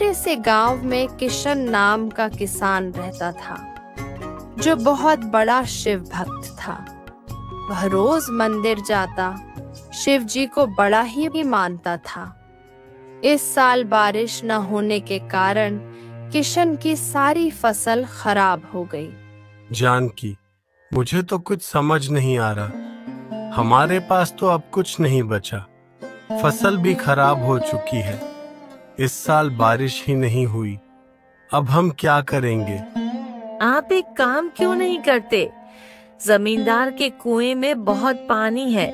छोटे से गांव में किशन नाम का किसान रहता था, जो बहुत बड़ा शिव भक्त था। वह रोज मंदिर जाता, शिव जी को बड़ा ही मानता था। इस साल बारिश न होने के कारण किशन की सारी फसल खराब हो गई। जानकी, मुझे तो कुछ समझ नहीं आ रहा। हमारे पास तो अब कुछ नहीं बचा। फसल भी खराब हो चुकी है। इस साल बारिश ही नहीं हुई। अब हम क्या करेंगे? आप एक काम क्यों नहीं करते? जमींदार के कुएं में बहुत पानी है।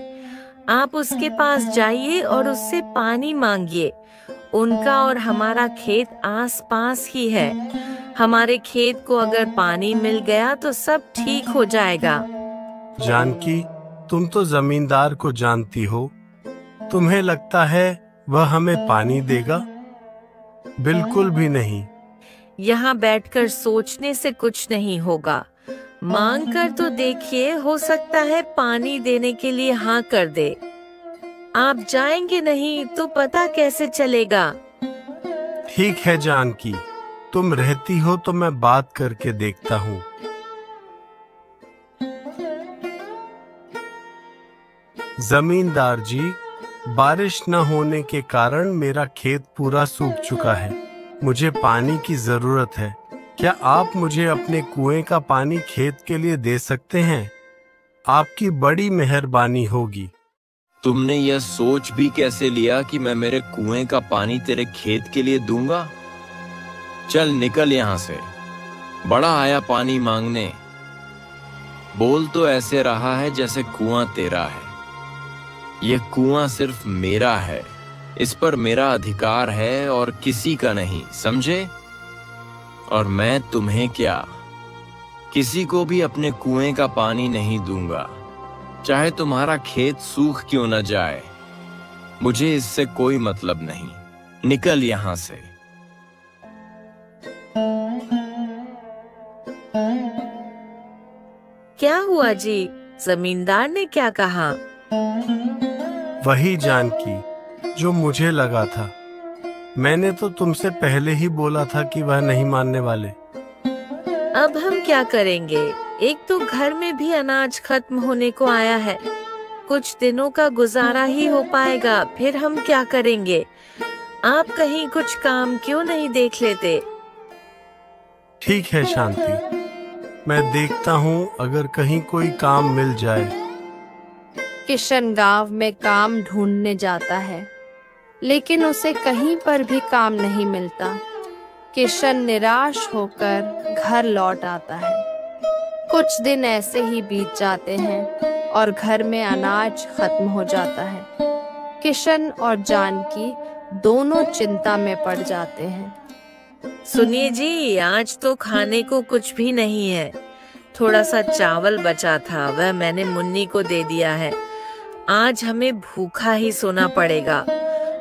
आप उसके पास जाइए और उससे पानी मांगिए। उनका और हमारा खेत आस पास ही है। हमारे खेत को अगर पानी मिल गया तो सब ठीक हो जाएगा। जानकी, तुम तो जमींदार को जानती हो। तुम्हें लगता है वह हमें पानी देगा? बिल्कुल भी नहीं। यहाँ बैठकर सोचने से कुछ नहीं होगा। मांग कर तो देखिए, हो सकता है पानी देने के लिए हाँ कर दे। आप जाएंगे नहीं तो पता कैसे चलेगा? ठीक है जानकी, तुम रहती हो तो मैं बात करके देखता हूँ। जमींदार जी, बारिश न होने के कारण मेरा खेत पूरा सूख चुका है। मुझे पानी की जरूरत है। क्या आप मुझे अपने कुएं का पानी खेत के लिए दे सकते हैं? आपकी बड़ी मेहरबानी होगी। तुमने यह सोच भी कैसे लिया कि मैं मेरे कुएं का पानी तेरे खेत के लिए दूंगा? चल निकल यहाँ से। बड़ा आया पानी मांगने। बोल तो ऐसे रहा है जैसे कुआं तेरा है। यह कुआं सिर्फ मेरा है। इस पर मेरा अधिकार है और किसी का नहीं, समझे? और मैं तुम्हें क्या, किसी को भी अपने कुएं का पानी नहीं दूंगा, चाहे तुम्हारा खेत सूख क्यों न जाए। मुझे इससे कोई मतलब नहीं। निकल यहां से। क्या हुआ जी? जमींदार ने क्या कहा? वही जानकी जो मुझे लगा था। मैंने तो तुमसे पहले ही बोला था कि वह नहीं मानने वाले। अब हम क्या करेंगे? एक तो घर में भी अनाज खत्म होने को आया है। कुछ दिनों का गुजारा ही हो पाएगा, फिर हम क्या करेंगे? आप कहीं कुछ काम क्यों नहीं देख लेते? ठीक है शांति, मैं देखता हूँ अगर कहीं कोई काम मिल जाए। किशन गांव में काम ढूंढने जाता है, लेकिन उसे कहीं पर भी काम नहीं मिलता। किशन निराश होकर घर लौट आता है। कुछ दिन ऐसे ही बीत जाते हैं और घर में अनाज खत्म हो जाता है। किशन और जानकी दोनों चिंता में पड़ जाते हैं। सुनिए जी, आज तो खाने को कुछ भी नहीं है। थोड़ा सा चावल बचा था, वह मैंने मुन्नी को दे दिया है। आज हमें भूखा ही सोना पड़ेगा।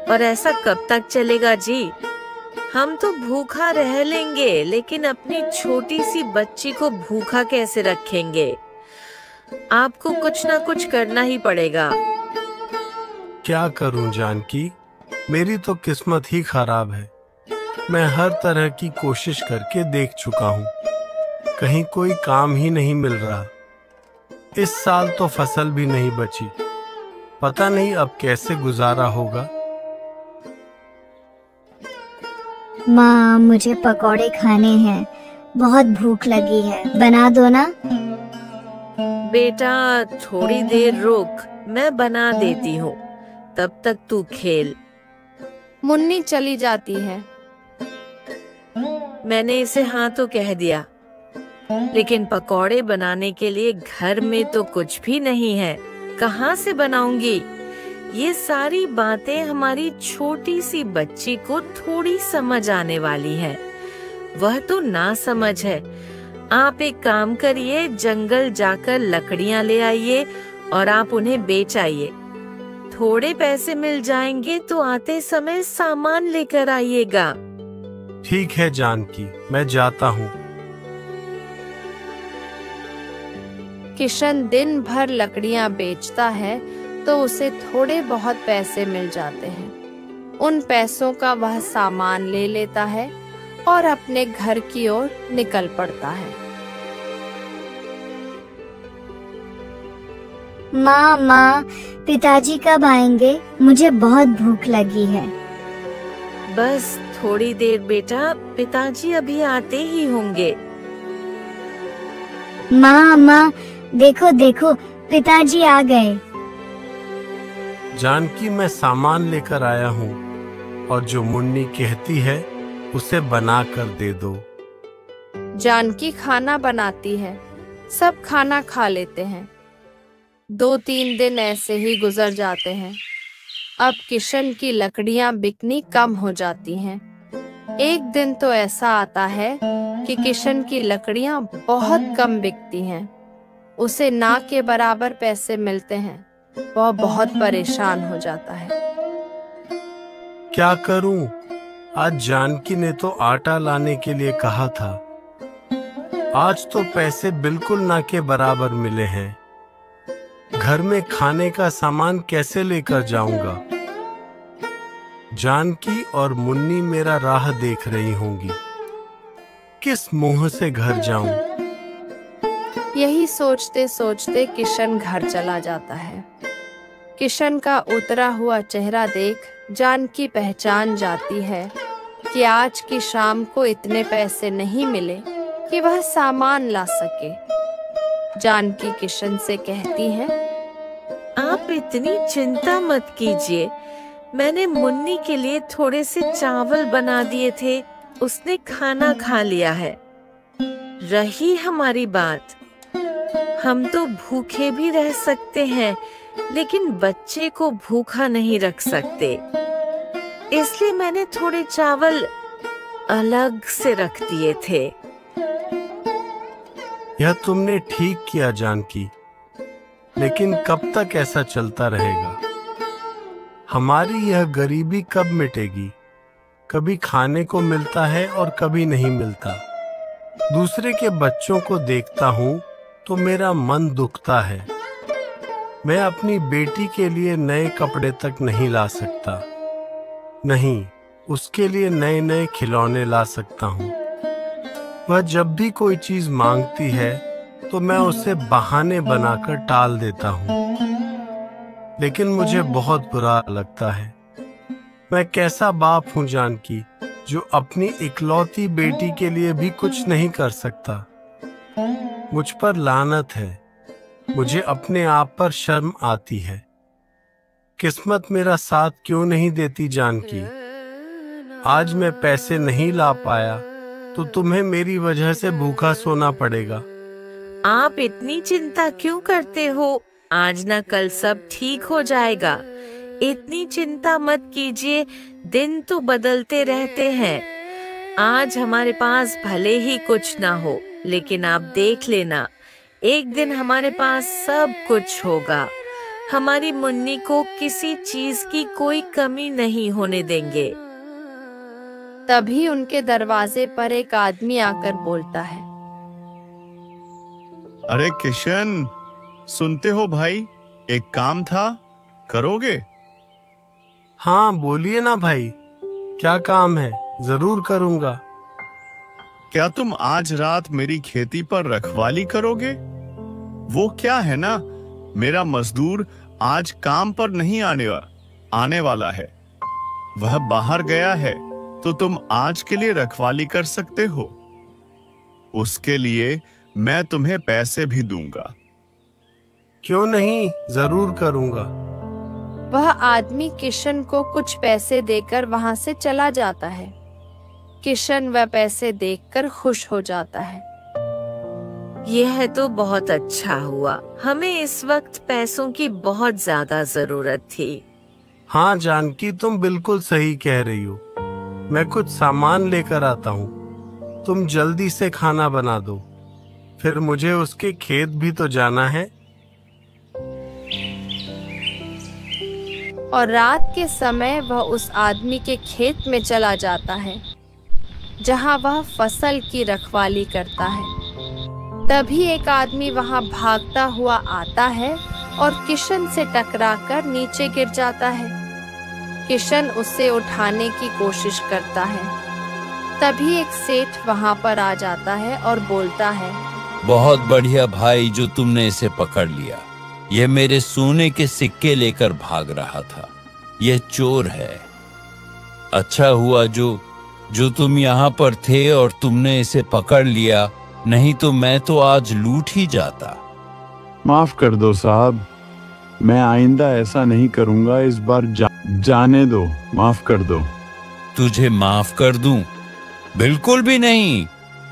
और ऐसा कब तक चलेगा जी? हम तो भूखा रह लेंगे, लेकिन अपनी छोटी सी बच्ची को भूखा कैसे रखेंगे? आपको कुछ ना कुछ करना ही पड़ेगा। क्या करूं जानकी, मेरी तो किस्मत ही खराब है। मैं हर तरह की कोशिश करके देख चुका हूँ, कहीं कोई काम ही नहीं मिल रहा। इस साल तो फसल भी नहीं बची। पता नहीं अब कैसे गुजारा होगा। माँ, मुझे पकौड़े खाने हैं, बहुत भूख लगी है, बना दो ना। बेटा थोड़ी देर रुक, मैं बना देती हूँ, तब तक तू खेल। मुन्नी चली जाती है। मैंने इसे हाँ तो कह दिया, लेकिन पकौड़े बनाने के लिए घर में तो कुछ भी नहीं है। कहाँ से बनाऊंगी? ये सारी बातें हमारी छोटी सी बच्ची को थोड़ी समझ आने वाली है। वह तो ना समझ है। आप एक काम करिए, जंगल जाकर लकड़ियां ले आइए और आप उन्हें बेच आइए। थोड़े पैसे मिल जाएंगे तो आते समय सामान लेकर आइएगा। ठीक है जानकी, मैं जाता हूँ। किशन दिन भर लकड़ियां बेचता है तो उसे थोड़े बहुत पैसे मिल जाते हैं। उन पैसों का वह सामान ले लेता है और अपने घर की ओर निकल पड़ता है। माँ, पिताजी कब आएंगे? मुझे बहुत भूख लगी है। बस थोड़ी देर बेटा, पिताजी अभी आते ही होंगे। माँ, देखो देखो, पिताजी आ गए। जानकी, मैं सामान लेकर आया हूँ और जो मुन्नी कहती है उसे बना कर दे दो। जानकी खाना बनाती है। सब खाना खा लेते हैं। 2-3 दिन ऐसे ही गुजर जाते हैं। अब किशन की लकड़ियां बिकनी कम हो जाती हैं। एक दिन तो ऐसा आता है कि किशन की लकड़ियां बहुत कम बिकती हैं। उसे ना के बराबर पैसे मिलते हैं। वह बहुत परेशान हो जाता है। क्या करूं? आज जानकी ने तो आटा लाने के लिए कहा था। आज तो पैसे बिल्कुल ना के बराबर मिले हैं। घर में खाने का सामान कैसे लेकर जाऊंगा? जानकी और मुन्नी मेरा राह देख रही होंगी। किस मुंह से घर जाऊं? यही सोचते सोचते किशन घर चला जाता है। किशन का उतरा हुआ चेहरा देख जानकी पहचान जाती है कि आज की शाम को इतने पैसे नहीं मिले कि वह सामान ला सके। जानकी किशन से कहती है, आप इतनी चिंता मत कीजिए। मैंने मुन्नी के लिए थोड़े से चावल बना दिए थे, उसने खाना खा लिया है। रही हमारी बात, हम तो भूखे भी रह सकते हैं, लेकिन बच्चे को भूखा नहीं रख सकते। इसलिए मैंने थोड़े चावल अलग से रख दिए थे। यह तुमने ठीक किया जानकी, लेकिन कब तक ऐसा चलता रहेगा? हमारी यह गरीबी कब मिटेगी? कभी खाने को मिलता है और कभी नहीं मिलता। दूसरे के बच्चों को देखता हूँ तो मेरा मन दुखता है। मैं अपनी बेटी के लिए नए कपड़े तक नहीं ला सकता, नहीं उसके लिए नए नए खिलौने ला सकता हूँ। वह जब भी कोई चीज मांगती है तो मैं उसे बहाने बनाकर टाल देता हूँ, लेकिन मुझे बहुत बुरा लगता है। मैं कैसा बाप हूँ जानकी, जो अपनी इकलौती बेटी के लिए भी कुछ नहीं कर सकता। मुझ पर लानत है। मुझे अपने आप पर शर्म आती है। किस्मत मेरा साथ क्यों नहीं देती जानकी? आज मैं पैसे नहीं ला पाया तो तुम्हें मेरी वजह से भूखा सोना पड़ेगा। आप इतनी चिंता क्यों करते हो? आज ना कल सब ठीक हो जाएगा। इतनी चिंता मत कीजिए, दिन तो बदलते रहते हैं। आज हमारे पास भले ही कुछ ना हो, लेकिन आप देख लेना, एक दिन हमारे पास सब कुछ होगा। हमारी मुन्नी को किसी चीज की कोई कमी नहीं होने देंगे। तभी उनके दरवाजे पर एक आदमी आकर बोलता है, अरे किशन, सुनते हो भाई? एक काम था, करोगे? हाँ बोलिए ना भाई, क्या काम है? जरूर करूँगा। क्या तुम आज रात मेरी खेती पर रखवाली करोगे? वो क्या है ना, मेरा मजदूर आज काम पर नहीं आने वाला है। वह बाहर गया है, तो तुम आज के लिए रखवाली कर सकते हो। उसके लिए मैं तुम्हें पैसे भी दूंगा। क्यों नहीं, जरूर करूँगा। वह आदमी किशन को कुछ पैसे देकर वहां से चला जाता है। किशन वह पैसे देखकर खुश हो जाता है। यह तो बहुत अच्छा हुआ। हमें इस वक्त पैसों की बहुत ज्यादा जरूरत थी। हाँ जानकी, तुम बिल्कुल सही कह रही हो। मैं कुछ सामान लेकर आता हूँ, तुम जल्दी से खाना बना दो, फिर मुझे उसके खेत भी तो जाना है। और रात के समय वह उस आदमी के खेत में चला जाता है, जहां वह फसल की रखवाली करता है। तभी एक आदमी वहां भागता हुआ आता है और किशन से टकराकर नीचे गिर जाता है। किशन उसे उठाने की कोशिश करता है। तभी एक सेठ वहां पर आ जाता है और बोलता है, बहुत बढ़िया भाई जो तुमने इसे पकड़ लिया। यह मेरे सोने के सिक्के लेकर भाग रहा था। यह चोर है। अच्छा हुआ जो तुम यहाँ पर थे और तुमने इसे पकड़ लिया, नहीं तो मैं तो आज लूट ही जाता। माफ कर दो साहब, मैं आइंदा ऐसा नहीं करूंगा। इस बार जाने दो, माफ कर दो। तुझे माफ कर दूं? बिल्कुल भी नहीं।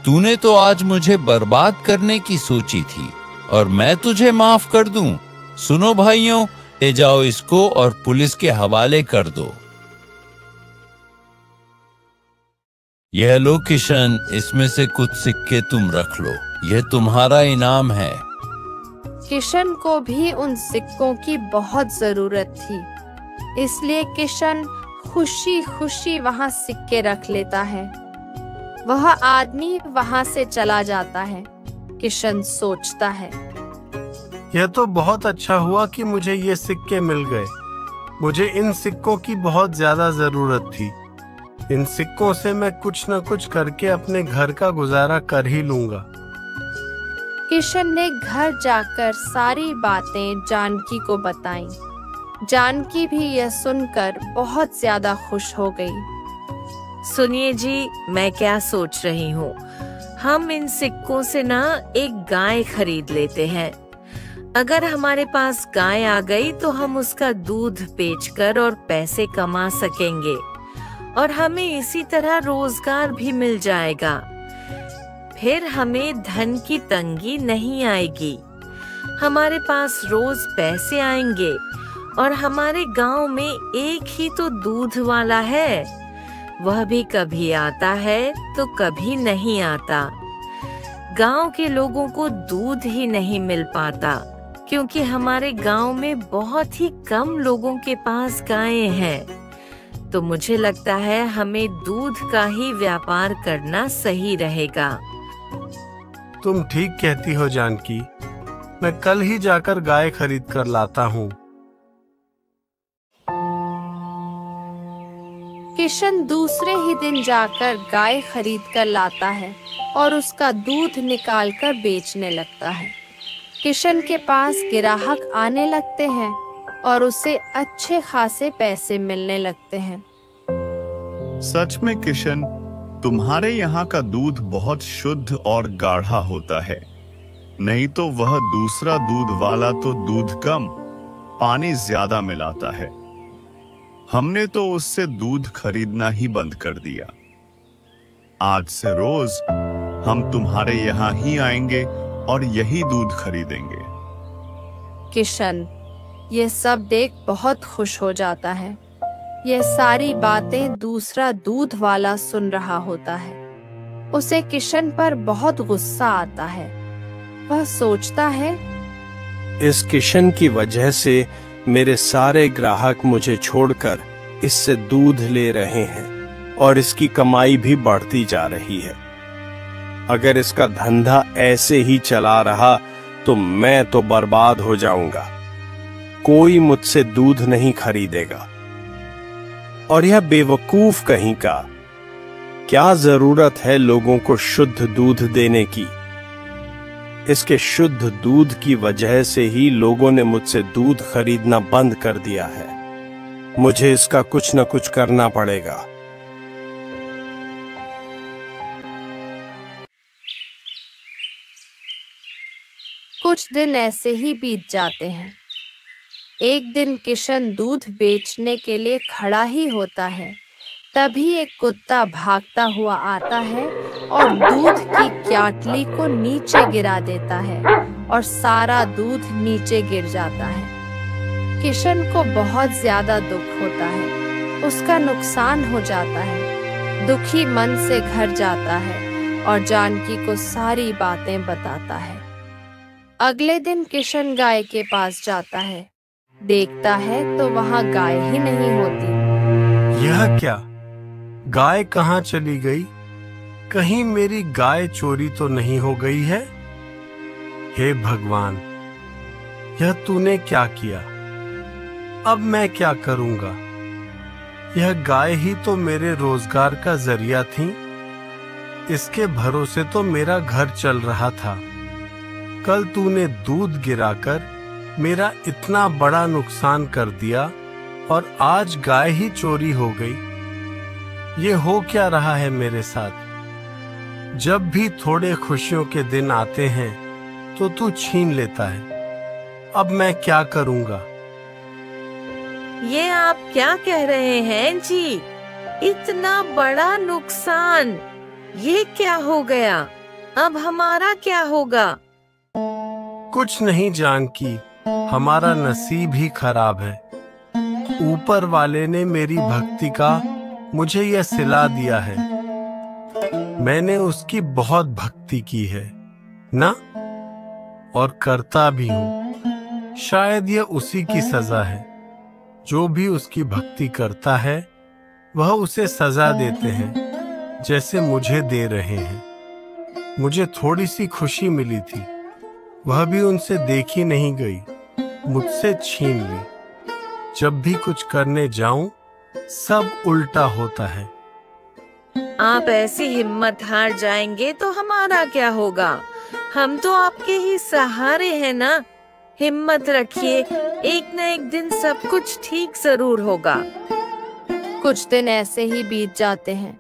तूने तो आज मुझे बर्बाद करने की सोची थी और मैं तुझे माफ कर दूं? सुनो भाइयों, ले जाओ इसको और पुलिस के हवाले कर दो। यह लो किशन, इसमें से कुछ सिक्के तुम रख लो, यह तुम्हारा इनाम है। किशन को भी उन सिक्कों की बहुत जरूरत थी, इसलिए किशन खुशी खुशी वहां सिक्के रख लेता है। वह आदमी वहां से चला जाता है। किशन सोचता है, यह तो बहुत अच्छा हुआ कि मुझे ये सिक्के मिल गए। मुझे इन सिक्कों की बहुत ज्यादा जरूरत थी। इन सिक्कों से मैं कुछ न कुछ करके अपने घर का गुजारा कर ही लूंगा। किशन ने घर जाकर सारी बातें जानकी को बताईं। जानकी भी यह सुनकर बहुत ज्यादा खुश हो गई। सुनिए जी, मैं क्या सोच रही हूँ, हम इन सिक्कों से ना एक गाय खरीद लेते हैं। अगर हमारे पास गाय आ गई तो हम उसका दूध बेचकर और पैसे कमा सकेंगे और हमें इसी तरह रोजगार भी मिल जाएगा। फिर हमें धन की तंगी नहीं आएगी। हमारे पास रोज पैसे आएंगे और हमारे गांव में एक ही तो दूध वाला है। वह भी कभी आता है तो कभी नहीं आता। गांव के लोगों को दूध ही नहीं मिल पाता क्योंकि हमारे गांव में बहुत ही कम लोगों के पास गायें हैं। तो मुझे लगता है हमें दूध का ही व्यापार करना सही रहेगा। तुम ठीक कहती हो जानकी, मैं कल ही जाकर गाय खरीद कर लाता हूँ। किशन दूसरे ही दिन जाकर गाय खरीद कर लाता है और उसका दूध निकालकर बेचने लगता है। किशन के पास ग्राहक आने लगते हैं और उसे अच्छे खासे पैसे मिलने लगते हैं। सच में किशन, तुम्हारे यहाँ का दूध बहुत शुद्ध और गाढ़ा होता है। नहीं तो वह दूसरा दूध वाला तो दूध कम, पानी ज्यादा मिलाता है। हमने तो उससे दूध खरीदना ही बंद कर दिया। आज से रोज हम तुम्हारे यहाँ ही आएंगे और यही दूध खरीदेंगे। किशन ये सब देख बहुत खुश हो जाता है। यह सारी बातें दूसरा दूध वाला सुन रहा होता है। उसे किशन पर बहुत गुस्सा आता है। वह सोचता है, इस किशन की वजह से मेरे सारे ग्राहक मुझे छोड़कर इससे दूध ले रहे हैं और इसकी कमाई भी बढ़ती जा रही है। अगर इसका धंधा ऐसे ही चला रहा तो मैं तो बर्बाद हो जाऊंगा। कोई मुझसे दूध नहीं खरीदेगा। और यह बेवकूफ कहीं का, क्या जरूरत है लोगों को शुद्ध दूध देने की। इसके शुद्ध दूध की वजह से ही लोगों ने मुझसे दूध खरीदना बंद कर दिया है। मुझे इसका कुछ न कुछ करना पड़ेगा। कुछ दिन ऐसे ही बीत जाते हैं। एक दिन किशन दूध बेचने के लिए खड़ा ही होता है। तभी एक कुत्ता भागता हुआ आता है और दूध की क्याटली को नीचे गिरा देता है और सारा दूध नीचे गिर जाता है। किशन को बहुत ज्यादा दुख होता है। उसका नुकसान हो जाता है। दुखी मन से घर जाता है और जानकी को सारी बातें बताता है। अगले दिन किशन गाय के पास जाता है। देखता है तो वहाँ गाय ही नहीं होती। यह क्या? गाय कहाँ चली गई? कहीं मेरी गाय चोरी तो नहीं हो गई है? हे भगवान, यह तूने क्या किया? अब मैं क्या करूंगा? यह गाय ही तो मेरे रोजगार का जरिया थी। इसके भरोसे तो मेरा घर चल रहा था। कल तूने दूध गिराकर मेरा इतना बड़ा नुकसान कर दिया और आज गाय ही चोरी हो गई। ये हो क्या रहा है मेरे साथ? जब भी थोड़े खुशियों के दिन आते हैं तो तू छीन लेता है। अब मैं क्या करूंगा? ये आप क्या कह रहे हैं जी? इतना बड़ा नुकसान, ये क्या हो गया? अब हमारा क्या होगा? कुछ नहीं जानकी, हमारा नसीब ही खराब है। ऊपर वाले ने मेरी भक्ति का मुझे यह सिला दिया है। मैंने उसकी बहुत भक्ति की है ना, और करता भी हूँ। शायद यह उसी की सजा है। जो भी उसकी भक्ति करता है वह उसे सजा देते हैं, जैसे मुझे दे रहे हैं। मुझे थोड़ी सी खुशी मिली थी, वह भी उनसे देखी नहीं गई, मुझसे छीन ली। जब भी कुछ करने जाऊं सब उल्टा होता है। आप ऐसी हिम्मत हार जाएंगे तो हमारा क्या होगा? हम तो आपके ही सहारे हैं ना। हिम्मत रखिए, एक न एक दिन सब कुछ ठीक जरूर होगा। कुछ दिन ऐसे ही बीत जाते हैं।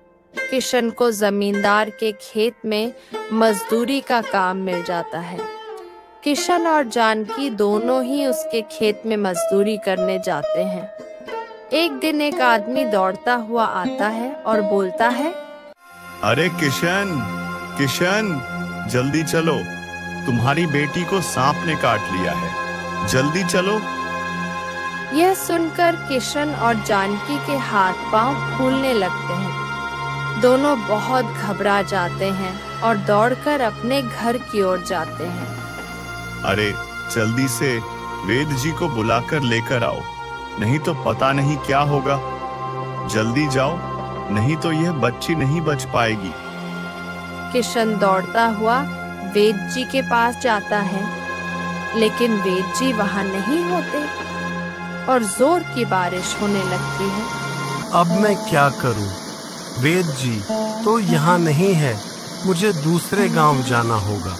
किशन को जमींदार के खेत में मजदूरी का काम मिल जाता है। किशन और जानकी दोनों ही उसके खेत में मजदूरी करने जाते हैं। एक दिन एक आदमी दौड़ता हुआ आता है और बोलता है, अरे किशन, किशन, जल्दी चलो, तुम्हारी बेटी को सांप ने काट लिया है, जल्दी चलो। यह सुनकर किशन और जानकी के हाथ पांव फूलने लगते हैं। दोनों बहुत घबरा जाते हैं और दौड़कर अपने घर की ओर जाते हैं। अरे जल्दी से वेद जी को बुलाकर लेकर आओ, नहीं तो पता नहीं क्या होगा। जल्दी जाओ, नहीं तो यह बच्ची नहीं बच पाएगी। किशन दौड़ता हुआ वेद जी के पास जाता है, लेकिन वेद जी वहाँ नहीं होते और जोर की बारिश होने लगती है। अब मैं क्या करूं? वेद जी तो यहाँ नहीं है, मुझे दूसरे गांव जाना होगा।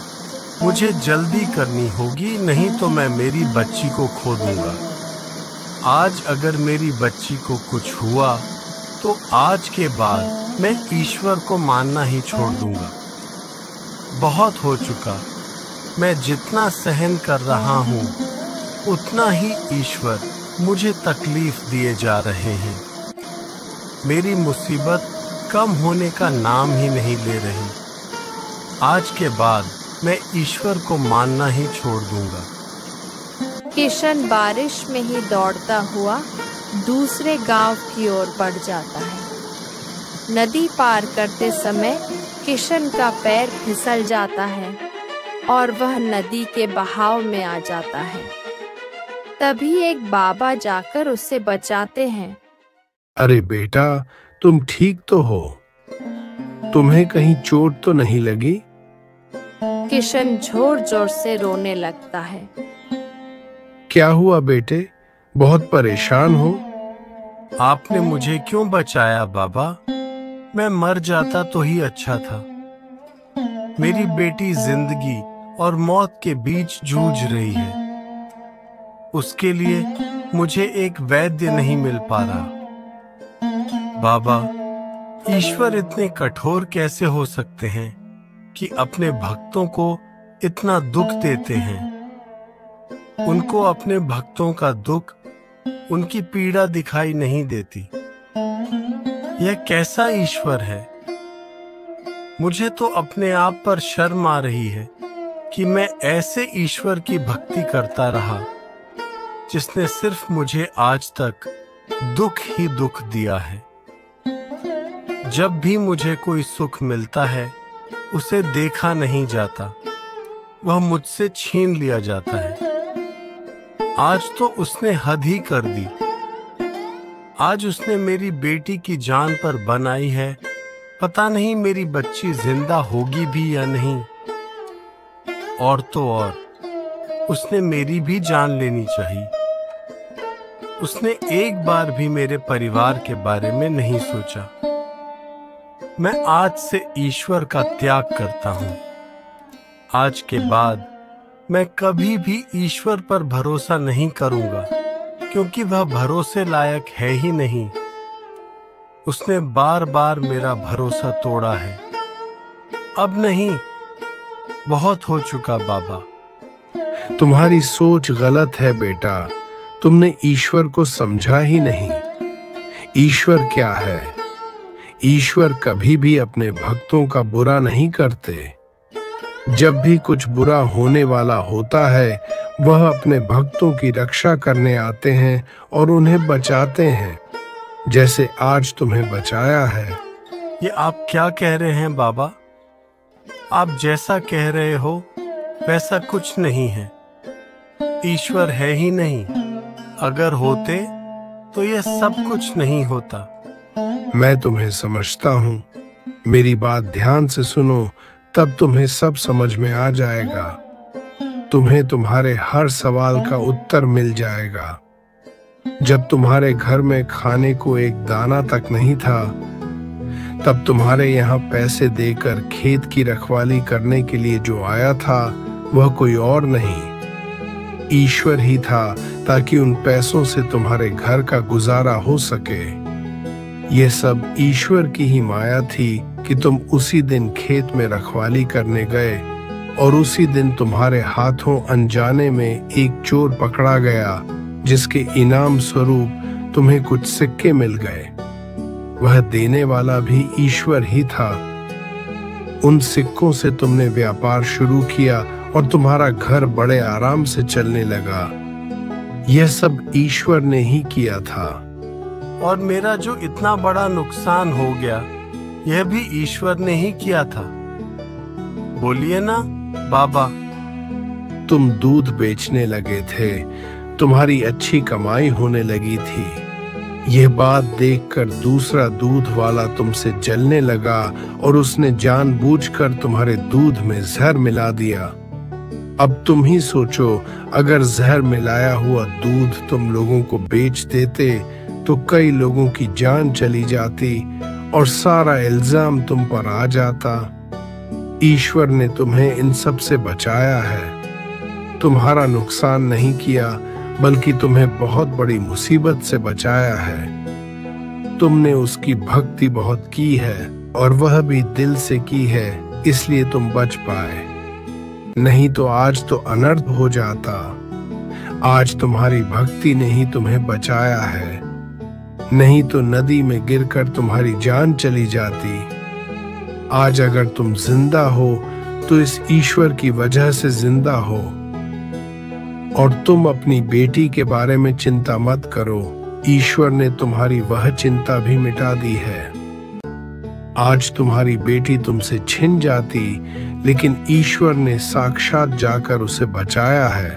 मुझे जल्दी करनी होगी, नहीं तो मैं मेरी बच्ची को खो दूंगा। आज अगर मेरी बच्ची को कुछ हुआ तो आज के बाद मैं ईश्वर को मानना ही छोड़ दूंगा। बहुत हो चुका। मैं जितना सहन कर रहा हूँ उतना ही ईश्वर मुझे तकलीफ दिए जा रहे हैं। मेरी मुसीबत कम होने का नाम ही नहीं ले रही। आज के बाद मैं ईश्वर को मानना ही छोड़ दूंगा। किशन बारिश में ही दौड़ता हुआ दूसरे गांव की ओर बढ़ जाता है। नदी पार करते समय किशन का पैर फिसल जाता है और वह नदी के बहाव में आ जाता है। तभी एक बाबा जाकर उसे बचाते हैं। अरे बेटा, तुम ठीक तो हो? तुम्हें कहीं चोट तो नहीं लगी? किशन जोर जोर से रोने लगता है। क्या हुआ बेटे, बहुत परेशान हो? आपने मुझे क्यों बचाया बाबा? मैं मर जाता तो ही अच्छा था। मेरी बेटी जिंदगी और मौत के बीच जूझ रही है। उसके लिए मुझे एक वैद्य नहीं मिल पा रहा। बाबा, ईश्वर इतने कठोर कैसे हो सकते हैं कि अपने भक्तों को इतना दुख देते हैं? उनको अपने भक्तों का दुख, उनकी पीड़ा दिखाई नहीं देती। यह कैसा ईश्वर है? मुझे तो अपने आप पर शर्म आ रही है कि मैं ऐसे ईश्वर की भक्ति करता रहा जिसने सिर्फ मुझे आज तक दुख ही दुख दिया है। जब भी मुझे कोई सुख मिलता है उसे देखा नहीं जाता, वह मुझसे छीन लिया जाता है। आज तो उसने हद ही कर दी। आज उसने मेरी बेटी की जान पर बनाई है। पता नहीं मेरी बच्ची जिंदा होगी भी या नहीं। और तो और उसने मेरी भी जान लेनी चाहिए। उसने एक बार भी मेरे परिवार के बारे में नहीं सोचा। मैं आज से ईश्वर का त्याग करता हूँ। आज के बाद मैं कभी भी ईश्वर पर भरोसा नहीं करूंगा, क्योंकि वह भरोसे लायक है ही नहीं। उसने बार बार मेरा भरोसा तोड़ा है। अब नहीं, बहुत हो चुका बाबा। तुम्हारी सोच गलत है बेटा। तुमने ईश्वर को समझा ही नहीं। ईश्वर क्या है? ईश्वर कभी भी अपने भक्तों का बुरा नहीं करते। जब भी कुछ बुरा होने वाला होता है, वह अपने भक्तों की रक्षा करने आते हैं और उन्हें बचाते हैं, जैसे आज तुम्हें बचाया है। ये आप क्या कह रहे हैं बाबा? आप जैसा कह रहे हो वैसा कुछ नहीं है। ईश्वर है ही नहीं। अगर होते तो यह सब कुछ नहीं होता। मैं तुम्हें समझता हूँ। मेरी बात ध्यान से सुनो, तब तुम्हें सब समझ में आ जाएगा। तुम्हें तुम्हारे हर सवाल का उत्तर मिल जाएगा। जब तुम्हारे घर में खाने को एक दाना तक नहीं था, तब तुम्हारे यहाँ पैसे देकर खेत की रखवाली करने के लिए जो आया था, वह कोई और नहीं, ईश्वर ही था, ताकि उन पैसों से तुम्हारे घर का गुजारा हो सके। ये सब ईश्वर की ही माया थी कि तुम उसी दिन खेत में रखवाली करने गए और उसी दिन तुम्हारे हाथों अनजाने में एक चोर पकड़ा गया, जिसके इनाम स्वरूप तुम्हें कुछ सिक्के मिल गए। वह देने वाला भी ईश्वर ही था। उन सिक्कों से तुमने व्यापार शुरू किया और तुम्हारा घर बड़े आराम से चलने लगा। यह सब ईश्वर ने ही किया था। और मेरा जो इतना बड़ा नुकसान हो गया, यह भी ईश्वर ने ही किया था। बोलिए ना बाबा। तुम दूध बेचने लगे थे, तुम्हारी अच्छी कमाई होने लगी थी। यह बात देखकर दूसरा दूध वाला तुमसे जलने लगा और उसने जानबूझकर तुम्हारे दूध में जहर मिला दिया। अब तुम ही सोचो, अगर जहर मिलाया हुआ दूध तुम लोगों को बेच देते तो कई लोगों की जान चली जाती और सारा इल्जाम तुम पर आ जाता। ईश्वर ने तुम्हें इन सब से बचाया है। तुम्हारा नुकसान नहीं किया, बल्कि तुम्हें बहुत बड़ी मुसीबत से बचाया है। तुमने उसकी भक्ति बहुत की है और वह भी दिल से की है, इसलिए तुम बच पाए। नहीं तो आज तो अनर्थ हो जाता। आज तुम्हारी भक्ति ने ही तुम्हें बचाया है, नहीं तो नदी में गिरकर तुम्हारी जान चली जाती। आज अगर तुम जिंदा हो तो इस ईश्वर की वजह से जिंदा हो। और तुम अपनी बेटी के बारे में चिंता मत करो, ईश्वर ने तुम्हारी वह चिंता भी मिटा दी है। आज तुम्हारी बेटी तुमसे छिन जाती, लेकिन ईश्वर ने साक्षात जाकर उसे बचाया है।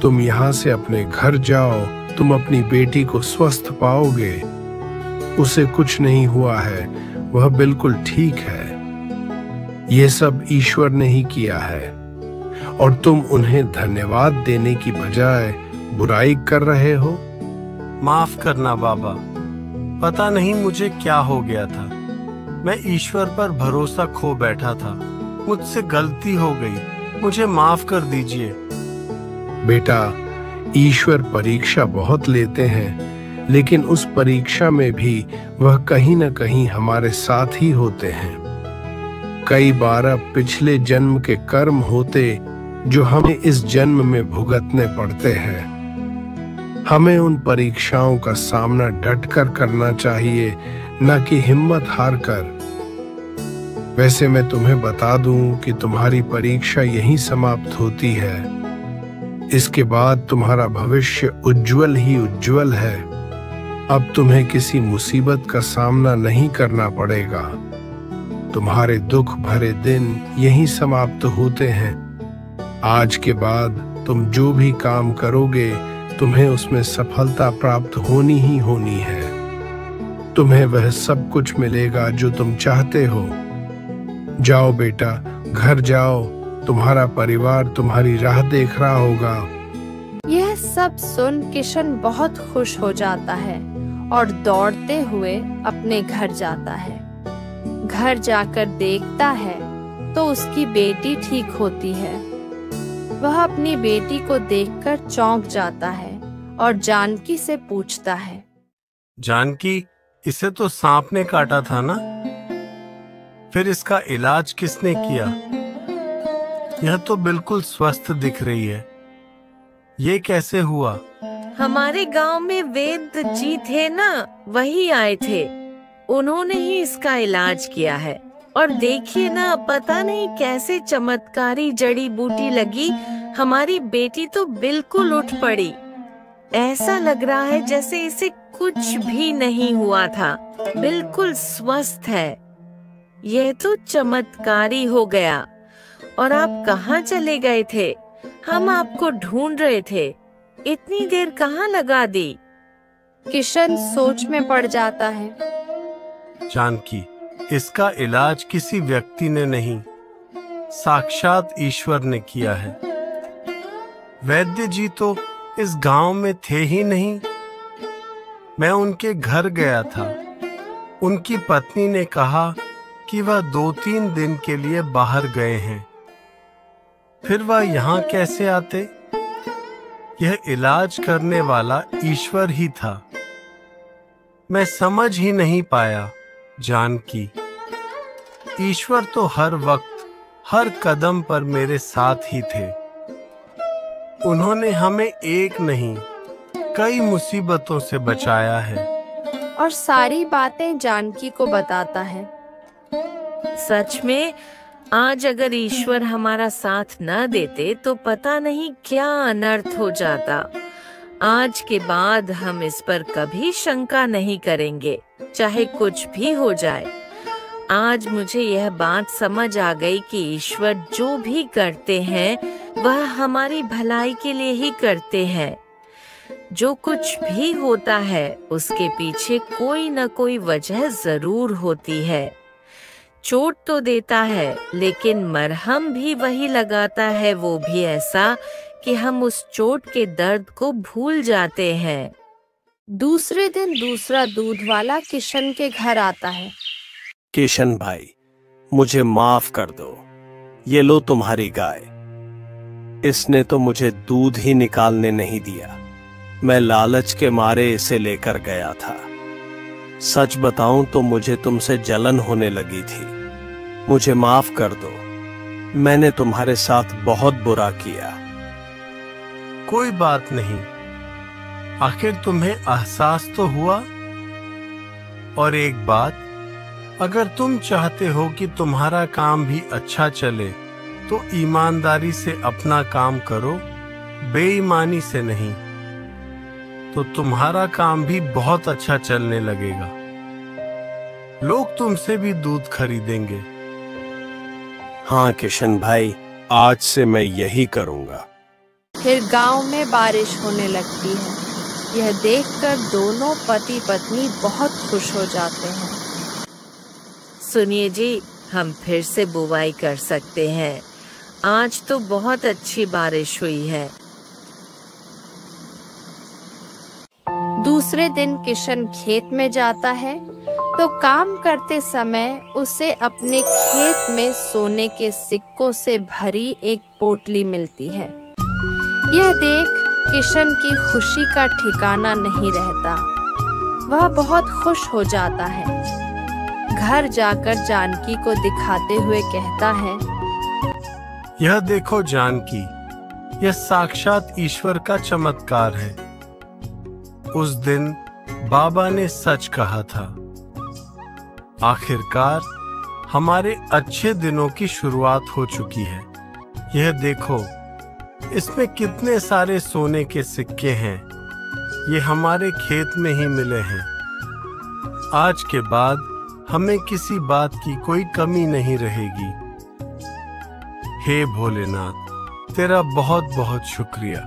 तुम यहाँ से अपने घर जाओ, तुम अपनी बेटी को स्वस्थ पाओगे। उसे कुछ नहीं हुआ है, वह बिल्कुल ठीक है। ये सब ईश्वर ने ही किया है और तुम उन्हें धन्यवाद देने की बजाय बुराई कर रहे हो। माफ करना बाबा, पता नहीं मुझे क्या हो गया था। मैं ईश्वर पर भरोसा खो बैठा था। मुझसे गलती हो गई, मुझे माफ कर दीजिए। बेटा, ईश्वर परीक्षा बहुत लेते हैं, लेकिन उस परीक्षा में भी वह कहीं न कहीं हमारे साथ ही होते हैं। कई बार पिछले जन्म के कर्म होते जो हमें इस जन्म में भुगतने पड़ते हैं। हमें उन परीक्षाओं का सामना डटकर करना चाहिए, न कि हिम्मत हारकर। वैसे मैं तुम्हें बता दूं कि तुम्हारी परीक्षा यहीं समाप्त होती है। इसके बाद तुम्हारा भविष्य उज्जवल ही उज्जवल है। अब तुम्हें किसी मुसीबत का सामना नहीं करना पड़ेगा। तुम्हारे दुख भरे दिन यहीं समाप्त होते हैं। आज के बाद तुम जो भी काम करोगे, तुम्हें उसमें सफलता प्राप्त होनी ही होनी है। तुम्हें वह सब कुछ मिलेगा जो तुम चाहते हो। जाओ बेटा, घर जाओ। तुम्हारा परिवार तुम्हारी राह देख रहा होगा। यह सब सुन किशन बहुत खुश हो जाता है और दौड़ते हुए अपने घर जाता है। घर जाकर देखता है तो उसकी बेटी ठीक होती है। वह अपनी बेटी को देखकर चौंक जाता है और जानकी से पूछता है, जानकी, इसे तो सांप ने काटा था ना? फिर इसका इलाज किसने किया? यह तो बिल्कुल स्वस्थ दिख रही है। ये कैसे हुआ? हमारे गांव में वैद्य जी थे ना, वही आए थे। उन्होंने ही इसका इलाज किया है। और देखिए ना, पता नहीं कैसे चमत्कारी जड़ी बूटी लगी, हमारी बेटी तो बिल्कुल उठ पड़ी। ऐसा लग रहा है जैसे इसे कुछ भी नहीं हुआ था, बिल्कुल स्वस्थ है। यह तो चमत्कारी हो गया। और आप कहाँ चले गए थे? हम आपको ढूंढ रहे थे। इतनी देर कहाँ लगा दी? किशन सोच में पड़ जाता है। जानकी, इसका इलाज किसी व्यक्ति ने नहीं, साक्षात ईश्वर ने किया है। वैद्य जी तो इस गांव में थे ही नहीं। मैं उनके घर गया था। उनकी पत्नी ने कहा कि वह 2-3 दिन के लिए बाहर गए हैं। फिर वह यहाँ कैसे आते? यह इलाज करने वाला ईश्वर ही था। मैं समझ ही नहीं पाया जानकी। ईश्वर तो हर वक्त, हर कदम पर मेरे साथ ही थे। उन्होंने हमें एक नहीं, कई मुसीबतों से बचाया है। और सारी बातें जानकी को बताता है। सच में, आज अगर ईश्वर हमारा साथ न देते तो पता नहीं क्या अनर्थ हो जाता। आज के बाद हम इस पर कभी शंका नहीं करेंगे, चाहे कुछ भी हो जाए। आज मुझे यह बात समझ आ गई कि ईश्वर जो भी करते हैं वह हमारी भलाई के लिए ही करते हैं। जो कुछ भी होता है उसके पीछे कोई न कोई वजह जरूर होती है। चोट तो देता है, लेकिन मरहम भी वही लगाता है, वो भी ऐसा कि हम उस चोट के दर्द को भूल जाते हैं। दूसरे दिन दूसरा दूध वाला किशन के घर आता है। किशन भाई, मुझे माफ कर दो। ये लो तुम्हारी गाय। इसने तो मुझे दूध ही निकालने नहीं दिया। मैं लालच के मारे इसे लेकर गया था। सच बताऊं तो मुझे तुमसे जलन होने लगी थी। मुझे माफ कर दो। मैंने तुम्हारे साथ बहुत बुरा किया। कोई बात नहीं। आखिर तुम्हें एहसास तो हुआ। और एक बात, अगर तुम चाहते हो कि तुम्हारा काम भी अच्छा चले तो ईमानदारी से अपना काम करो, बेईमानी से नहीं, तो तुम्हारा काम भी बहुत अच्छा चलने लगेगा। लोग तुमसे भी दूध खरीदेंगे। हाँ किशन भाई, आज से मैं यही करूंगा। फिर गांव में बारिश होने लगती है। यह देखकर दोनों पति पत्नी बहुत खुश हो जाते हैं। सुनिए जी, हम फिर से बुवाई कर सकते हैं। आज तो बहुत अच्छी बारिश हुई है। दूसरे दिन किशन खेत में जाता है तो काम करते समय उसे अपने खेत में सोने के सिक्कों से भरी एक पोटली मिलती है। यह देख किशन की खुशी का ठिकाना नहीं रहता। वह बहुत खुश हो जाता है। घर जाकर जानकी को दिखाते हुए कहता है, यह देखो जानकी, यह साक्षात ईश्वर का चमत्कार है। उस दिन बाबा ने सच कहा था। आखिरकार हमारे अच्छे दिनों की शुरुआत हो चुकी है। यह देखो, इसमें कितने सारे सोने के सिक्के हैं। ये हमारे खेत में ही मिले हैं। आज के बाद हमें किसी बात की कोई कमी नहीं रहेगी। हे भोलेनाथ, तेरा बहुत बहुत शुक्रिया।